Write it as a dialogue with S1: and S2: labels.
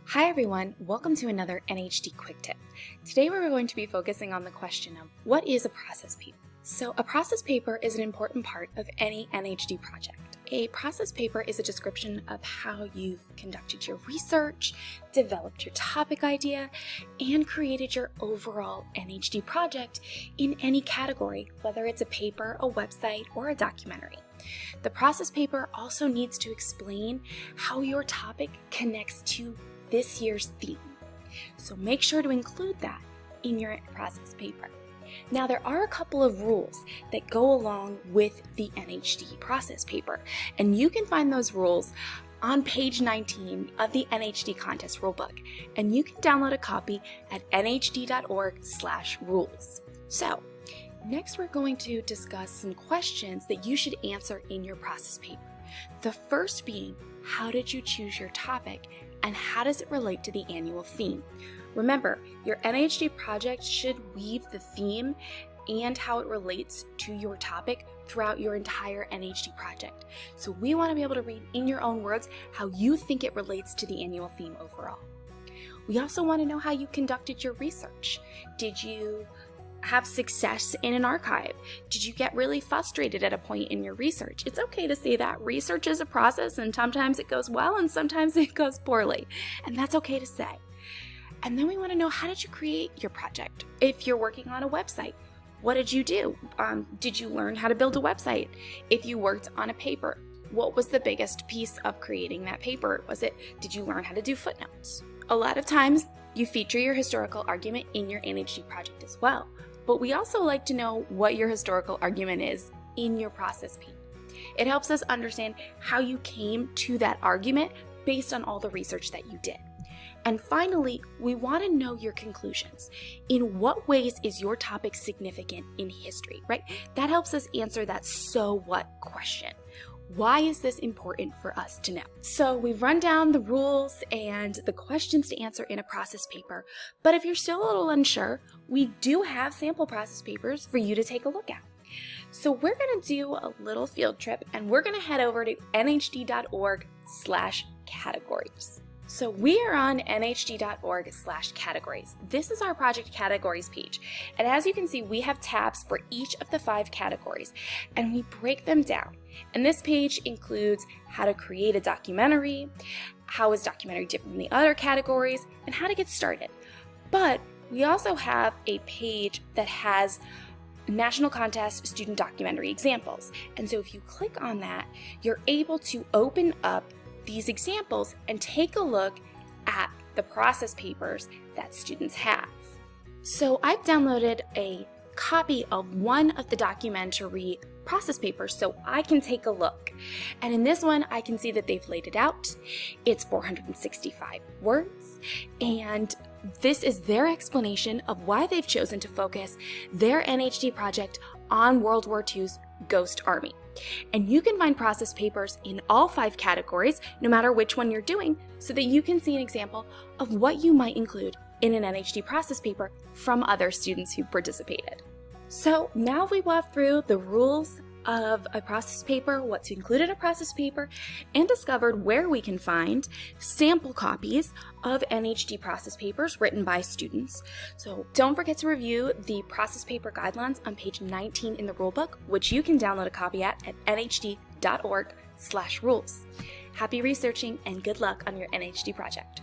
S1: Hi everyone, welcome to another NHD Quick Tip. Today we're going to be focusing on the question of what is a process paper? So a process paper is an important part of any NHD project. A process paper is a description of how you've conducted your research, developed your topic idea, and created your overall NHD project in any category, whether it's a paper, a website, or a documentary. The process paper also needs to explain how your topic connects to this year's theme. So make sure to include that in your process paper. Now there are a couple of rules that go along with the NHD process paper, and you can find those rules on page 19 of the NHD contest rulebook, and you can download a copy at nhd.org/rules. So next we're going to discuss some questions that you should answer in your process paper. The first being, how did you choose your topic and how does it relate to the annual theme? Remember, your NHD project should weave the theme and how it relates to your topic throughout your entire NHD project. So we want to be able to read in your own words how you think it relates to the annual theme overall. We also want to know how you conducted your research. Did you have success in an archive? Did you get really frustrated at a point in your research? It's okay to say that. Research is a process and sometimes it goes well and sometimes it goes poorly. And that's okay to say. And then we want to know, how did you create your project? If you're working on a website, what did you do? Did you learn how to build a website? If you worked on a paper, what was the biggest piece of creating that paper? Did you learn how to do footnotes? A lot of times you feature your historical argument in your NHD project as well. But we also like to know what your historical argument is in your process paper. It helps us understand how you came to that argument based on all the research that you did. And finally, we want to know your conclusions. In what ways is your topic significant in history, right? That helps us answer that so what question. Why is this important for us to know? So we've run down the rules and the questions to answer in a process paper, but if you're still a little unsure, we do have sample process papers for you to take a look at. So we're going to do a little field trip and we're going to head over to nhd.org/categories. So we are on nhd.org/categories. This is our project categories page. And as you can see, we have tabs for each of the 5 categories and we break them down. And this page includes how to create a documentary, how is documentary different from the other categories, and how to get started. But we also have a page that has National Contest Student Documentary Examples. And so if you click on that, you're able to open up these examples and take a look at the process papers that students have. So I've downloaded a copy of one of the documentary process papers so I can take a look. And in this one, I can see that they've laid it out. It's 465 words, and this is their explanation of why they've chosen to focus their NHD project on World War II's Ghost Army. And you can find process papers in all 5 categories, no matter which one you're doing, so that you can see an example of what you might include in an NHD process paper from other students who've participated. So now we walked through the rules of a process paper, what to include in a process paper, and discovered where we can find sample copies of NHD process papers written by students. So don't forget to review the process paper guidelines on page 19 in the rulebook, which you can download a copy at nhd.org/rules. Happy researching and good luck on your NHD project.